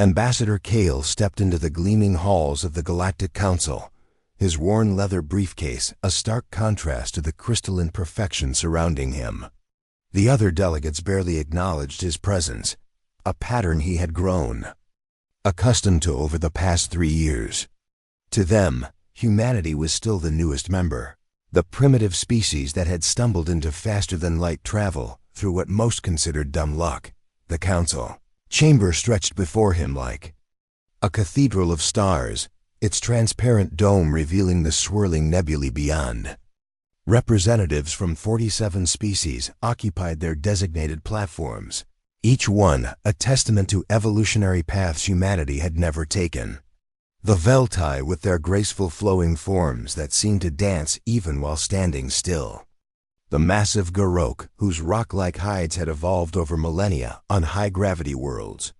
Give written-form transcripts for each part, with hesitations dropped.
Ambassador Kale stepped into the gleaming halls of the Galactic Council, his worn leather briefcase a stark contrast to the crystalline perfection surrounding him. The other delegates barely acknowledged his presence, a pattern he had grown accustomed to over the past 3 years. To them, humanity was still the newest member, the primitive species that had stumbled into faster-than-light travel through what most considered dumb luck. The council chamber stretched before him like a cathedral of stars, its transparent dome revealing the swirling nebulae beyond. Representatives from 47 species occupied their designated platforms, each one a testament to evolutionary paths humanity had never taken. The Veltai with their graceful flowing forms that seemed to dance even while standing still. The massive Garok, whose rock-like hides had evolved over millennia on high-gravity worlds.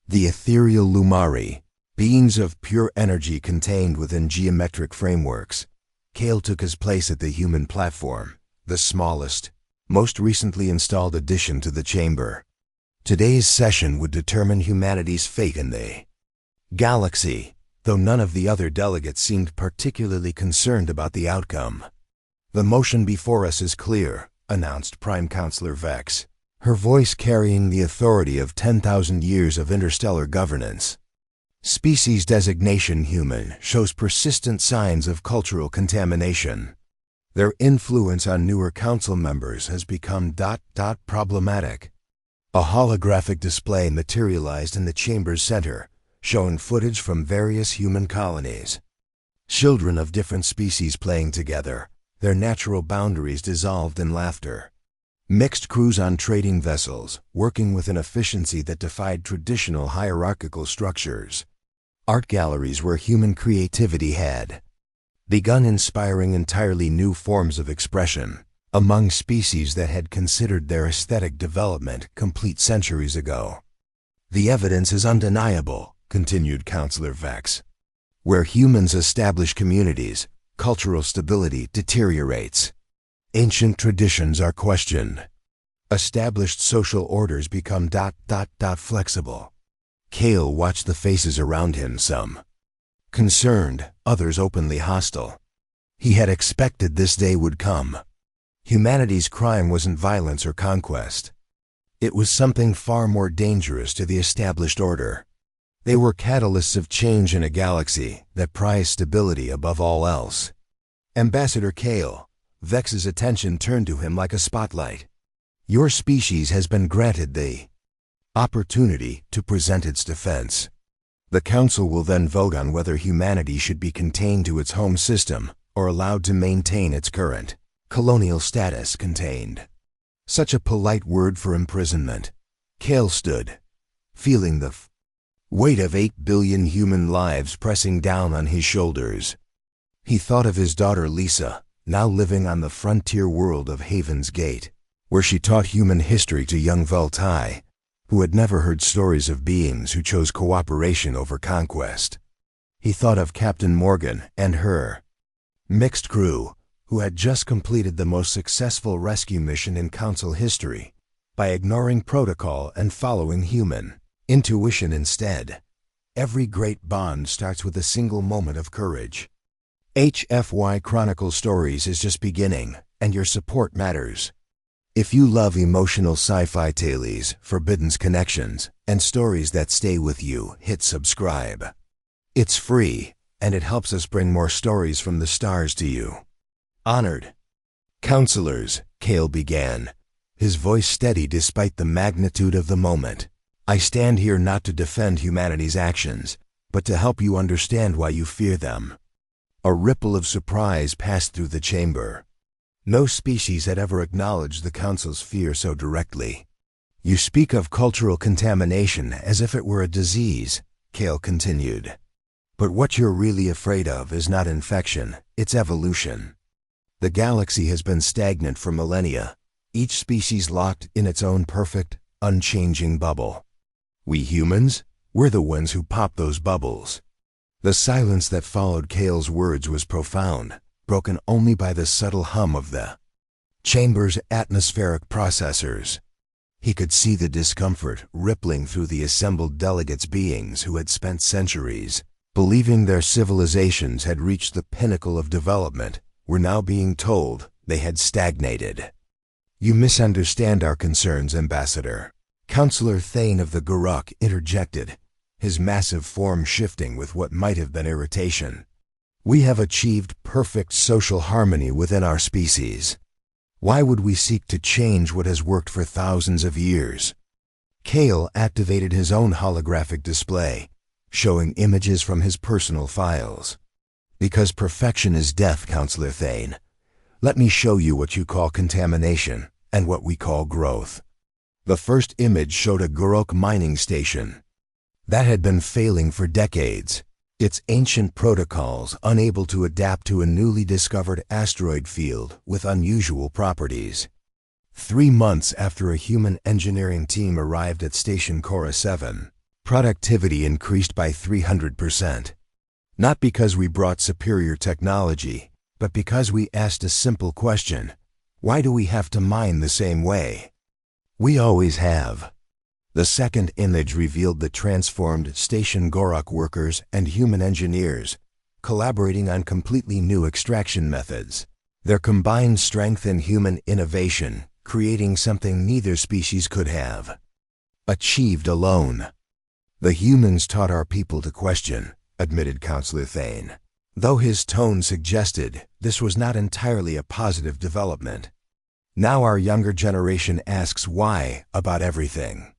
The ethereal Lumari, beings of pure energy contained within geometric frameworks. Kale took his place at the human platform, the smallest, most recently installed addition to the chamber. Today's session would determine humanity's fate in the galaxy, though none of the other delegates seemed particularly concerned about the outcome. "The motion before us is clear," announced Prime Counselor Vex, her voice carrying the authority of 10,000 years of interstellar governance. Species designation human shows persistent signs of cultural contamination. Their influence on newer council members has become problematic. A holographic display materialized in the chamber's center, showing footage from various human colonies. Children of different species playing together, their natural boundaries dissolved in laughter. Mixed crews on trading vessels, working with an efficiency that defied traditional hierarchical structures. Art galleries where human creativity had begun inspiring entirely new forms of expression among species that had considered their aesthetic development complete centuries ago. "The evidence is undeniable," continued Counselor Vex. "Where humans establish communities, cultural stability deteriorates. Ancient traditions are questioned. Established social orders become flexible." Kale watched the faces around him, some concerned, others openly hostile. He had expected this day would come. Humanity's crime wasn't violence or conquest. It was something far more dangerous to the established order. They were catalysts of change in a galaxy that prized stability above all else. "Ambassador Kale," Vex's attention turned to him like a spotlight. "Your species has been granted the opportunity to present its defense. The Council will then vote on whether humanity should be contained to its home system or allowed to maintain its current colonial status contained." Such a polite word for imprisonment. Kale stood, feeling the weight of 8 billion human lives pressing down on his shoulders. He thought of his daughter Lisa, now living on the frontier world of Haven's Gate, where she taught human history to young Veltai, who had never heard stories of beings who chose cooperation over conquest. He thought of Captain Morgan and her mixed crew, who had just completed the most successful rescue mission in Council history by ignoring protocol and following human intuition instead. Every great bond starts with a single moment of courage. HFY Chronicle Stories is just beginning, and your support matters. If you love emotional sci-fi tales, forbidden connections, and stories that stay with you, hit subscribe. It's free, and it helps us bring more stories from the stars to you. Honored Counselors, Kale began, his voice steady despite the magnitude of the moment. "I stand here not to defend humanity's actions, but to help you understand why you fear them." A ripple of surprise passed through the chamber. No species had ever acknowledged the Council's fear so directly. "You speak of cultural contamination as if it were a disease," Kale continued. "But what you're really afraid of is not infection, it's evolution. The galaxy has been stagnant for millennia, each species locked in its own perfect, unchanging bubble. We humans, we're the ones who pop those bubbles." The silence that followed Kale's words was profound, broken only by the subtle hum of the chamber's atmospheric processors. He could see the discomfort rippling through the assembled delegates' beings who had spent centuries believing their civilizations had reached the pinnacle of development, were now being told they had stagnated. "You misunderstand our concerns, Ambassador," Councillor Thane of the Guruk interjected, his massive form shifting with what might have been irritation. "We have achieved perfect social harmony within our species. Why would we seek to change what has worked for thousands of years?" Kale activated his own holographic display, showing images from his personal files. "Because perfection is death, Councillor Thane. Let me show you what you call contamination and what we call growth." The first image showed a Guruk mining station that had been failing for decades, its ancient protocols unable to adapt to a newly discovered asteroid field with unusual properties. 3 months after a human engineering team arrived at Station Cora 7, productivity increased by 300%. Not because we brought superior technology, but because we asked a simple question: why do we have to mine the same way? We always have. The second image revealed the transformed Station Guruk workers and human engineers, collaborating on completely new extraction methods. Their combined strength and human innovation, creating something neither species could have achieved alone. "The humans taught our people to question," admitted Councillor Thane, though his tone suggested this was not entirely a positive development. "Now our younger generation asks why about everything.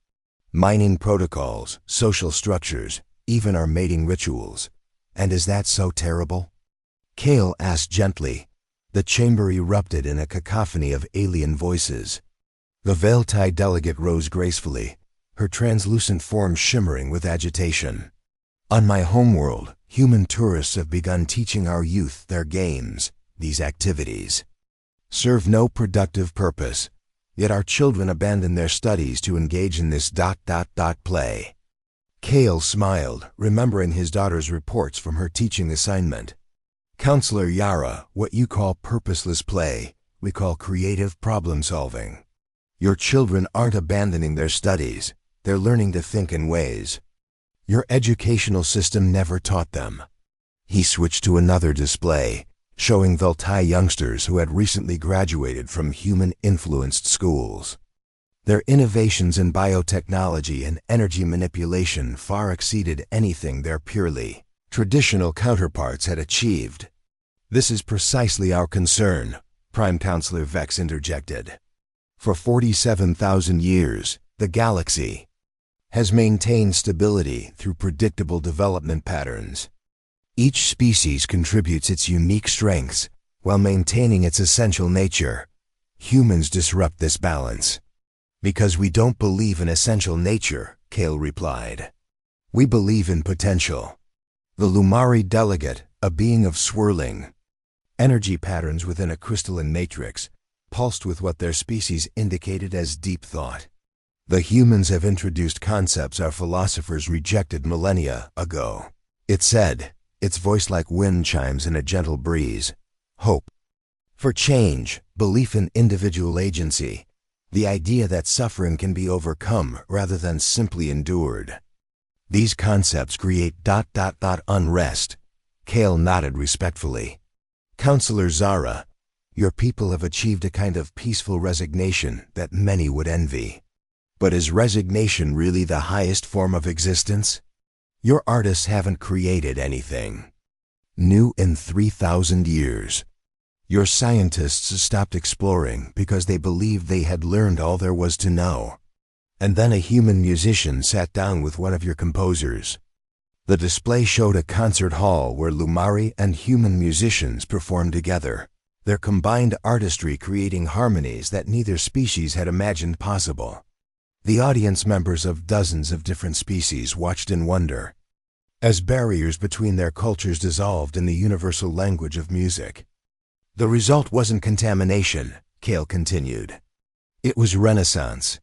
Mining protocols, social structures, even our mating rituals. And is that so terrible?" Kale asked gently. The chamber erupted in a cacophony of alien voices. The Veiltai delegate rose gracefully, her translucent form shimmering with agitation. "On my homeworld, human tourists have begun teaching our youth their games. These activities serve no productive purpose, yet our children abandon their studies to engage in this play." Kale smiled, remembering his daughter's reports from her teaching assignment. "Councillor Yara, what you call purposeless play, we call creative problem-solving. Your children aren't abandoning their studies. They're learning to think in ways your educational system never taught them." He switched to another display, showing Veiltai youngsters who had recently graduated from human-influenced schools. Their innovations in biotechnology and energy manipulation far exceeded anything their purely traditional counterparts had achieved. "This is precisely our concern," Prime Councillor Vex interjected. "For 47,000 years, the galaxy has maintained stability through predictable development patterns. Each species contributes its unique strengths while maintaining its essential nature. Humans disrupt this balance." "Because we don't believe in essential nature," Kale replied. "We believe in potential." The Lumari delegate, a being of swirling energy patterns within a crystalline matrix, pulsed with what their species indicated as deep thought. "The humans have introduced concepts our philosophers rejected millennia ago," it said, its voice like wind chimes in a gentle breeze. "Hope for change, belief in individual agency, the idea that suffering can be overcome rather than simply endured. These concepts create unrest." Kale nodded respectfully. "Councillor Zara, your people have achieved a kind of peaceful resignation that many would envy. But is resignation really the highest form of existence? Your artists haven't created anything new in 3,000 years. Your scientists stopped exploring because they believed they had learned all there was to know. And then a human musician sat down with one of your composers." The display showed a concert hall where Lumari and human musicians performed together, their combined artistry creating harmonies that neither species had imagined possible. The audience members of dozens of different species watched in wonder, as barriers between their cultures dissolved in the universal language of music. "The result wasn't contamination," Kale continued. "It was renaissance.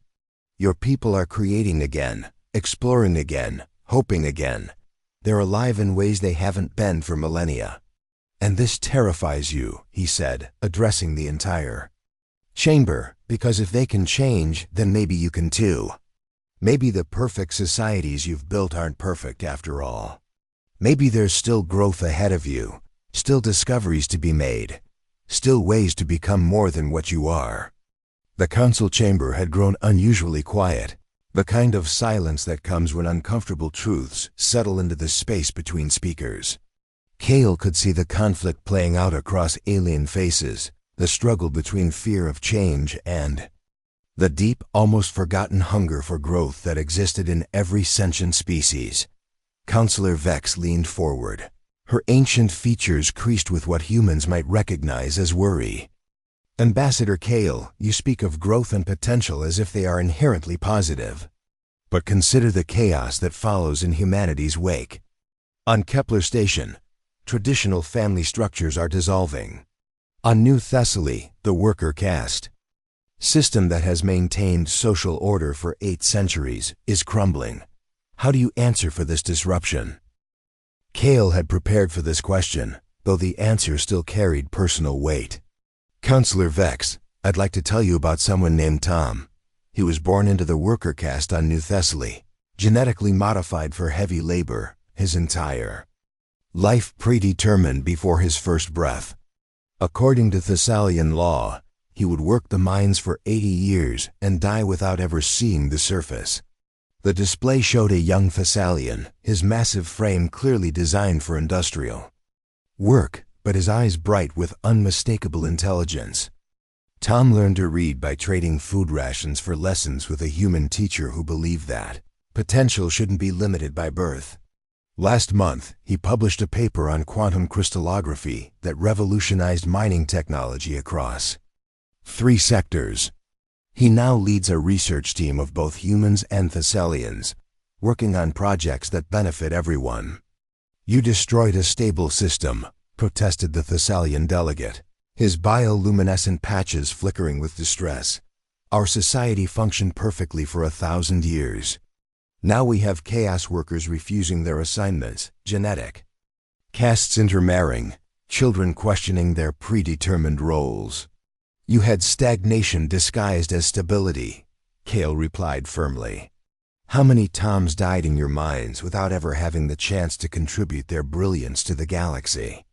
Your people are creating again, exploring again, hoping again. They're alive in ways they haven't been for millennia. And this terrifies you," he said, addressing the entire Chamber, because if they can change, then maybe you can too. Maybe the perfect societies you've built aren't perfect after all. Maybe there's still growth ahead of you, still discoveries to be made, still ways to become more than what you are. The council chamber had grown unusually quiet, the kind of silence that comes when uncomfortable truths settle into the space between speakers. Kale could see the conflict playing out across alien faces, the struggle between fear of change and the deep, almost forgotten hunger for growth that existed in every sentient species. Counselor Vex leaned forward, her ancient features creased with what humans might recognize as worry. Ambassador Kale, you speak of growth and potential as if they are inherently positive. But consider the chaos that follows in humanity's wake. On Kepler Station, traditional family structures are dissolving. On New Thessaly, the worker caste system that has maintained social order for 8 centuries is crumbling. How do you answer for this disruption? Kale had prepared for this question, though the answer still carried personal weight. Counselor Vex, I'd like to tell you about someone named Tom. He was born into the worker caste on New Thessaly, genetically modified for heavy labor, his entire life predetermined before his first breath. According to Thessalian law, he would work the mines for 80 years and die without ever seeing the surface. The display showed a young Thessalian, his massive frame clearly designed for industrial work, but his eyes bright with unmistakable intelligence. Tom learned to read by trading food rations for lessons with a human teacher who believed that potential shouldn't be limited by birth. Last month, he published a paper on quantum crystallography that revolutionized mining technology across 3 sectors. He now leads a research team of both humans and Thessalians, working on projects that benefit everyone. You destroyed a stable system, protested the Thessalian delegate, his bioluminescent patches flickering with distress. Our society functioned perfectly for 1,000 years. Now we have chaos workers refusing their assignments, genetic castes intermarrying, children questioning their predetermined roles. You had stagnation disguised as stability, Kale replied firmly. How many Toms died in your minds without ever having the chance to contribute their brilliance to the galaxy?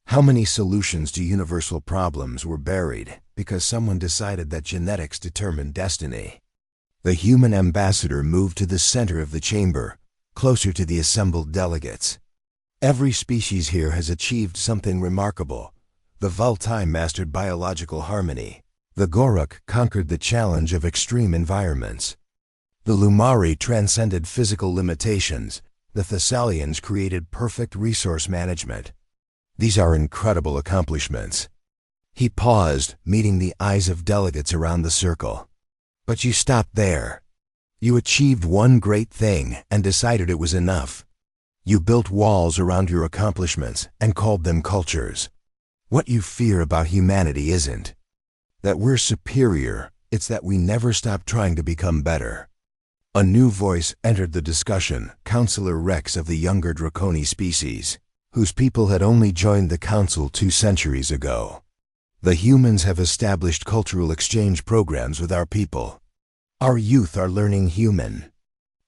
How many solutions to universal problems were buried because someone decided that genetics determined destiny? The human ambassador moved to the center of the chamber, closer to the assembled delegates. Every species here has achieved something remarkable. The Vultai mastered biological harmony. The Goruk conquered the challenge of extreme environments. The Lumari transcended physical limitations. The Thessalians created perfect resource management. These are incredible accomplishments. He paused, meeting the eyes of delegates around the circle. But you stopped there. You achieved one great thing and decided it was enough. You built walls around your accomplishments and called them cultures. What you fear about humanity isn't that we're superior, it's that we never stop trying to become better. A new voice entered the discussion, Counselor Rex of the younger Draconi species, whose people had only joined the council 2 centuries ago. The humans have established cultural exchange programs with our people. Our youth are learning human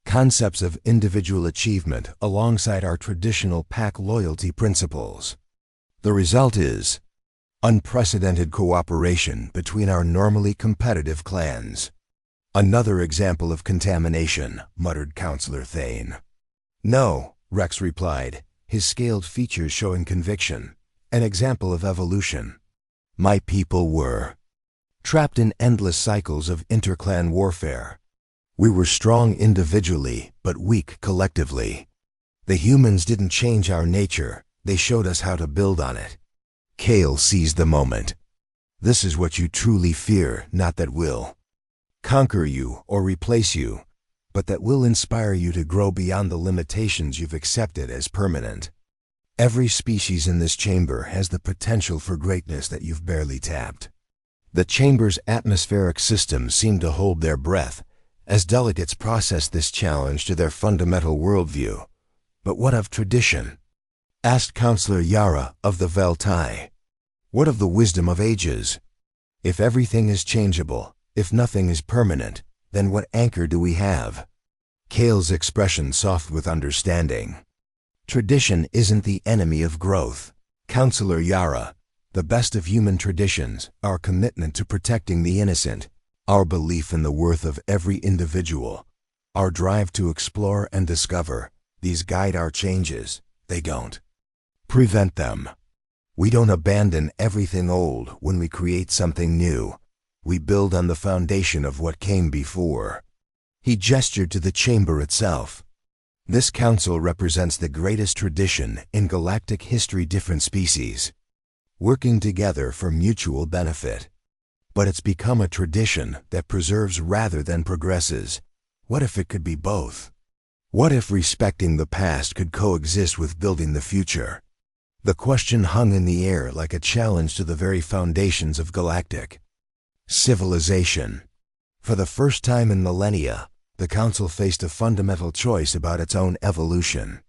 concepts of individual achievement alongside our traditional pack loyalty principles. The result is unprecedented cooperation between our normally competitive clans. Another example of contamination, muttered Counselor Thane. No, Rex replied, his scaled features showing conviction. An example of evolution. My people were trapped in endless cycles of interclan warfare. We were strong individually, but weak collectively. The humans didn't change our nature. They showed us how to build on it. Kale seized the moment. This is what you truly fear, not that will conquer you or replace you, but that will inspire you to grow beyond the limitations you've accepted as permanent. Every species in this chamber has the potential for greatness that you've barely tapped. The chamber's atmospheric system seemed to hold their breath as delegates processed this challenge to their fundamental worldview. But what of tradition? Asked Counselor Yara of the Veltai. What of the wisdom of ages? If everything is changeable, if nothing is permanent, then what anchor do we have? Kale's expression soft with understanding. Tradition isn't the enemy of growth. Counselor Yara, the best of human traditions, our commitment to protecting the innocent, our belief in the worth of every individual, our drive to explore and discover, these guide our changes. They don't prevent them. We don't abandon everything old when we create something new. We build on the foundation of what came before. He gestured to the chamber itself. This council represents the greatest tradition in galactic history, different species, working together for mutual benefit. But it's become a tradition that preserves rather than progresses. What if it could be both? What if respecting the past could coexist with building the future? The question hung in the air like a challenge to the very foundations of galactic civilization. For the first time in millennia, the Council faced a fundamental choice about its own evolution.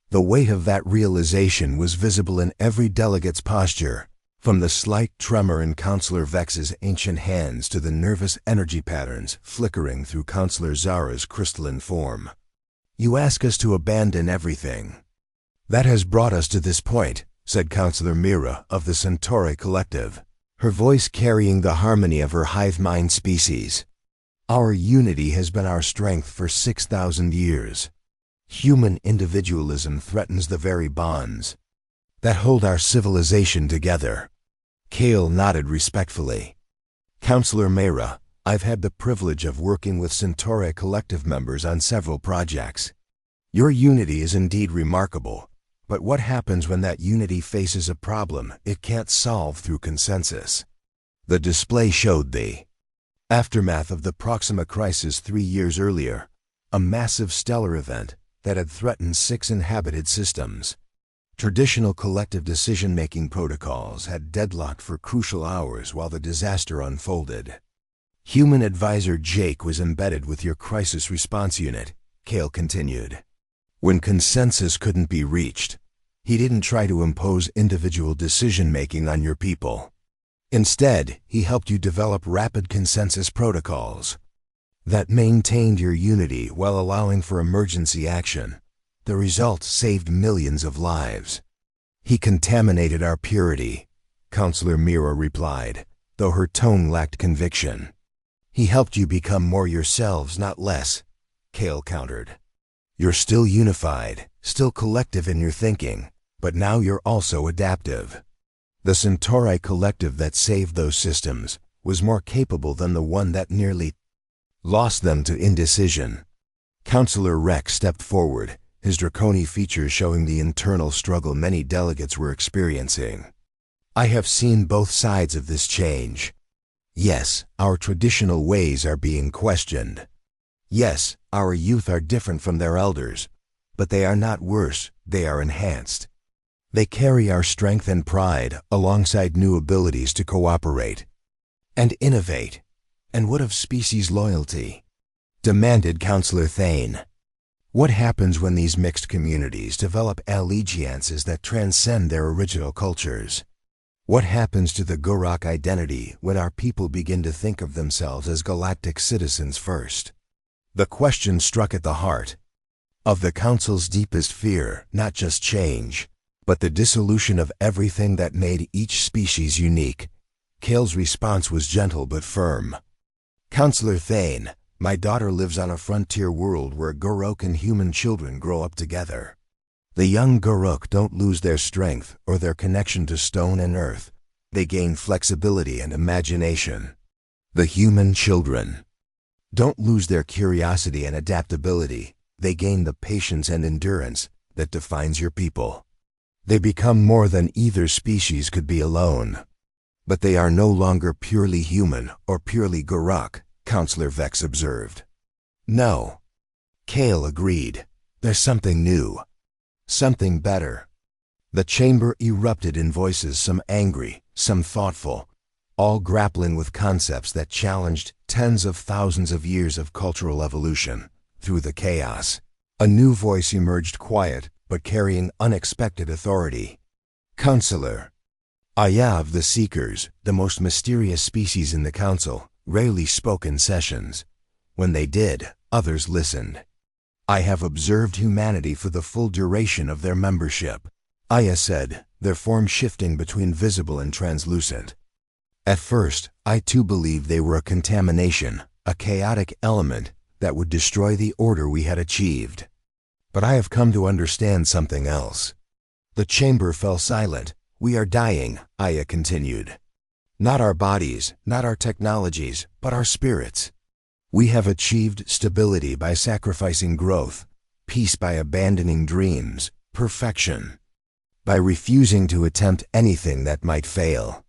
The weight of that realization was visible in every delegate's posture, from the slight tremor in Counselor Vex's ancient hands to the nervous energy patterns flickering through Counselor Zara's crystalline form. You ask us to abandon everything. That has brought us to this point, said Counselor Mira of the Centauri Collective, her voice carrying the harmony of her hive mind species. Our unity has been our strength for 6,000 years. Human individualism threatens the very bonds that hold our civilization together. Kale nodded respectfully. Counselor Mira, I've had the privilege of working with Centauri Collective members on several projects. Your unity is indeed remarkable, but what happens when that unity faces a problem it can't solve through consensus? The display showed the aftermath of the Proxima crisis 3 years earlier, a massive stellar event that had threatened 6 inhabited systems. Traditional collective decision-making protocols had deadlocked for crucial hours while the disaster unfolded. Human advisor Jake was embedded with your crisis response unit, Kale continued. When consensus couldn't be reached, he didn't try to impose individual decision-making on your people. Instead, he helped you develop rapid consensus protocols that maintained your unity while allowing for emergency action. The result saved millions of lives. He contaminated our purity, Counselor Mira replied, though her tone lacked conviction. He helped you become more yourselves, not less, Kale countered. You're still unified, still collective in your thinking, but now you're also adaptive. The Centauri Collective that saved those systems was more capable than the one that nearly lost them to indecision. Counselor Rex stepped forward, his draconic features showing the internal struggle many delegates were experiencing. I have seen both sides of this change. Yes, our traditional ways are being questioned. Yes, our youth are different from their elders, but they are not worse, they are enhanced. They carry our strength and pride alongside new abilities to cooperate and innovate. And what of species loyalty? Demanded Counselor Thane. What happens when these mixed communities develop allegiances that transcend their original cultures? What happens to the Gurok identity when our people begin to think of themselves as galactic citizens first? The question struck at the heart of the Council's deepest fear, not just change, but the dissolution of everything that made each species unique. Kale's response was gentle but firm. Counselor Thane, my daughter lives on a frontier world where Gurok and human children grow up together. The young Gurok don't lose their strength or their connection to stone and earth. They gain flexibility and imagination. The human children don't lose their curiosity and adaptability. They gain the patience and endurance that defines your people. They become more than either species could be alone. But they are no longer purely human or purely Gurok, Counselor Vex observed. No. Kale agreed. There's something new. Something better. The chamber erupted in voices, some angry, some thoughtful, all grappling with concepts that challenged tens of thousands of years of cultural evolution. Through the chaos, a new voice emerged, quiet, but carrying unexpected authority. Counselor, Aya of the Seekers, the most mysterious species in the council, rarely spoke in sessions. When they did, others listened. I have observed humanity for the full duration of their membership, Aya said, their form shifting between visible and translucent. At first, I too believed they were a contamination, a chaotic element that would destroy the order we had achieved. But I have come to understand something else. The chamber fell silent. We are dying, Aya continued. Not our bodies, not our technologies, but our spirits. We have achieved stability by sacrificing growth, peace by abandoning dreams, perfection by refusing to attempt anything that might fail.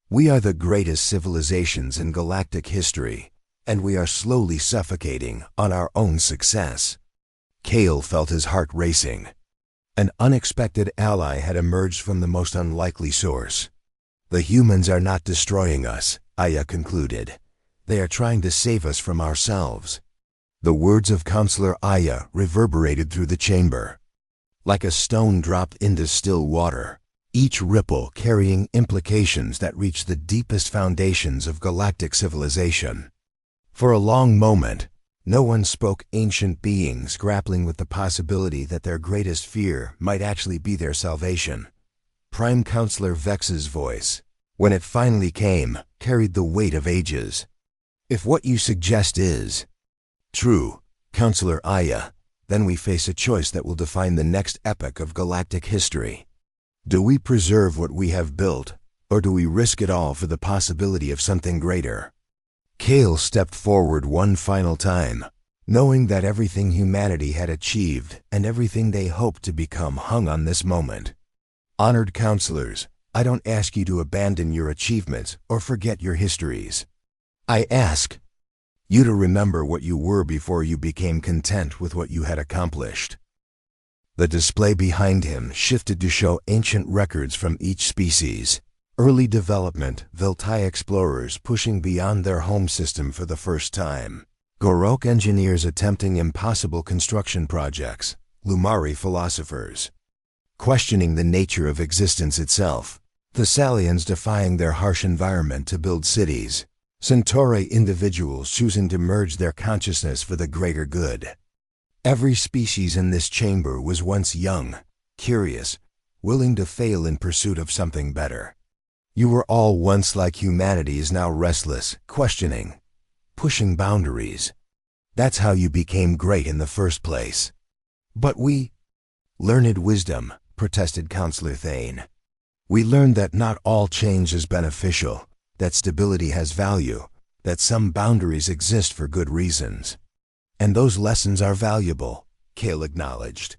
We are the greatest civilizations in galactic history, and we are slowly suffocating on our own success. Kale felt his heart racing. An unexpected ally had emerged from the most unlikely source. The humans are not destroying us, Aya concluded. They are trying to save us from ourselves. The words of Counselor Aya reverberated through the chamber. Like a stone dropped into still water, each ripple carrying implications that reach the deepest foundations of galactic civilization. For a long moment, no one spoke. Ancient beings grappling with the possibility that their greatest fear might actually be their salvation. Prime Counselor Vex's voice, when it finally came, carried the weight of ages. If what you suggest is true, Counselor Aya, then we face a choice that will define the next epoch of galactic history. Do we preserve what we have built, or do we risk it all for the possibility of something greater? Kale stepped forward one final time, knowing that everything humanity had achieved and everything they hoped to become hung on this moment. Honored counselors, I don't ask you to abandon your achievements or forget your histories. I ask you to remember what you were before you became content with what you had accomplished. The display behind him shifted to show ancient records from each species. Early development, Viltai explorers pushing beyond their home system for the first time. Gorok engineers attempting impossible construction projects. Lumari philosophers questioning the nature of existence itself. Thessalians defying their harsh environment to build cities. Centauri individuals choosing to merge their consciousness for the greater good. Every species in this chamber was once young, curious, willing to fail in pursuit of something better. You were all once like humanity is now restless, questioning, pushing boundaries. That's how you became great in the first place. But we learned wisdom, protested Counselor Thane. We learned that not all change is beneficial, that stability has value, that some boundaries exist for good reasons. And those lessons are valuable, Kale acknowledged.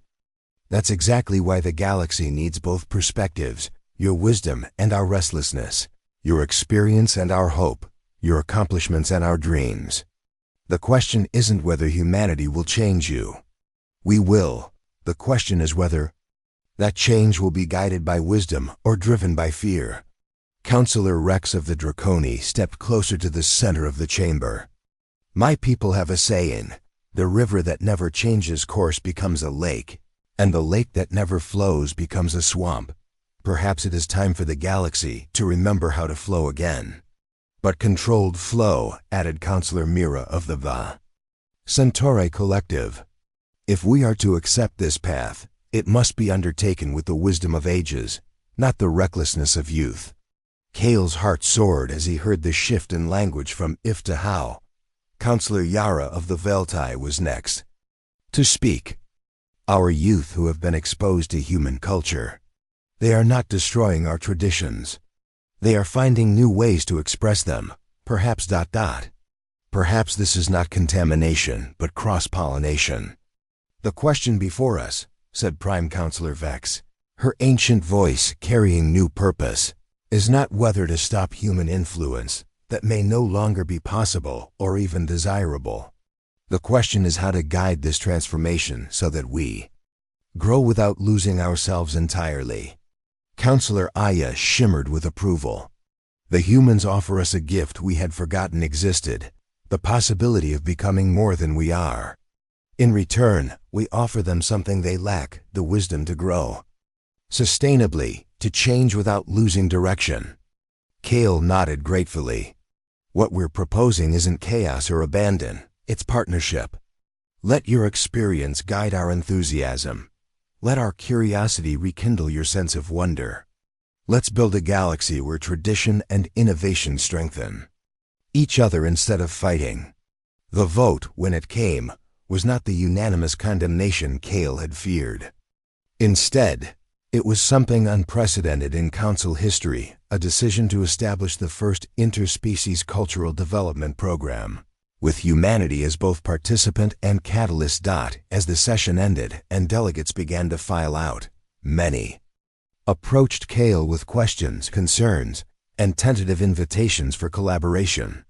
That's exactly why the galaxy needs both perspectives, your wisdom and our restlessness, your experience and our hope, your accomplishments and our dreams. The question isn't whether humanity will change you. We will. The question is whether that change will be guided by wisdom or driven by fear. Counselor Rex of the Draconi stepped closer to the center of the chamber. My people have a saying, the river that never changes course becomes a lake, and the lake that never flows becomes a swamp. Perhaps it is time for the galaxy to remember how to flow again. But controlled flow, added Counselor Mira of the Va Centauri Collective. If we are to accept this path, it must be undertaken with the wisdom of ages, not the recklessness of youth. Kale's heart soared as he heard the shift in language from if to how. Counselor Yara of the Veltai was next to speak. Our youth who have been exposed to human culture. They are not destroying our traditions. They are finding new ways to express them, perhaps ... Perhaps this is not contamination, but cross-pollination. The question before us, said Prime Counselor Vex, her ancient voice carrying new purpose, is not whether to stop human influence that may no longer be possible or even desirable. The question is how to guide this transformation so that we grow without losing ourselves entirely. Counselor Aya shimmered with approval. The humans offer us a gift we had forgotten existed, the possibility of becoming more than we are. In return, we offer them something they lack, the wisdom to grow sustainably, to change without losing direction. Kale nodded gratefully. What we're proposing isn't chaos or abandon, it's partnership. Let your experience guide our enthusiasm. Let our curiosity rekindle your sense of wonder. Let's build a galaxy where tradition and innovation strengthen each other instead of fighting. The vote, when it came, was not the unanimous condemnation Kale had feared. Instead, it was something unprecedented in Council history, a decision to establish the first interspecies cultural development program, with humanity as both participant and catalyst. As the session ended and delegates began to file out, many approached Kale with questions, concerns, and tentative invitations for collaboration.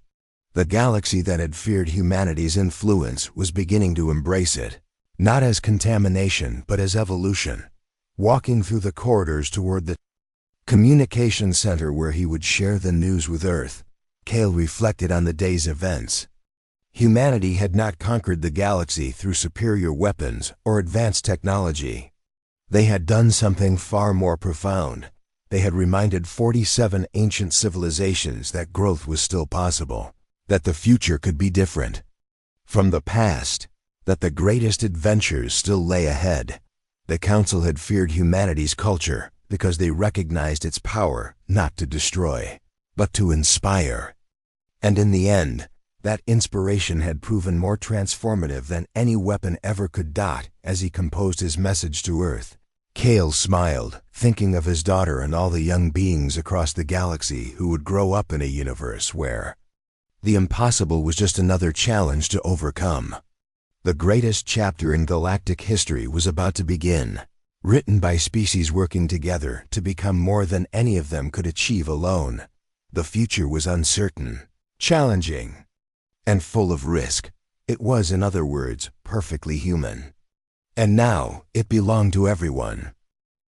The galaxy that had feared humanity's influence was beginning to embrace it, not as contamination but as evolution. Walking through the corridors toward the communication center where he would share the news with Earth, Kale reflected on the day's events. Humanity had not conquered the galaxy through superior weapons or advanced technology. They had done something far more profound. They had reminded 47 ancient civilizations that growth was still possible, that the future could be different from the past, that the greatest adventures still lay ahead. The Council had feared humanity's culture because they recognized its power not to destroy, but to inspire. And in the end, that inspiration had proven more transformative than any weapon ever could. As he composed his message to Earth, Kale smiled, thinking of his daughter and all the young beings across the galaxy who would grow up in a universe where the impossible was just another challenge to overcome. The greatest chapter in galactic history was about to begin, written by species working together to become more than any of them could achieve alone. The future was uncertain, challenging, and full of risk. It was, in other words, perfectly human. And now, it belonged to everyone.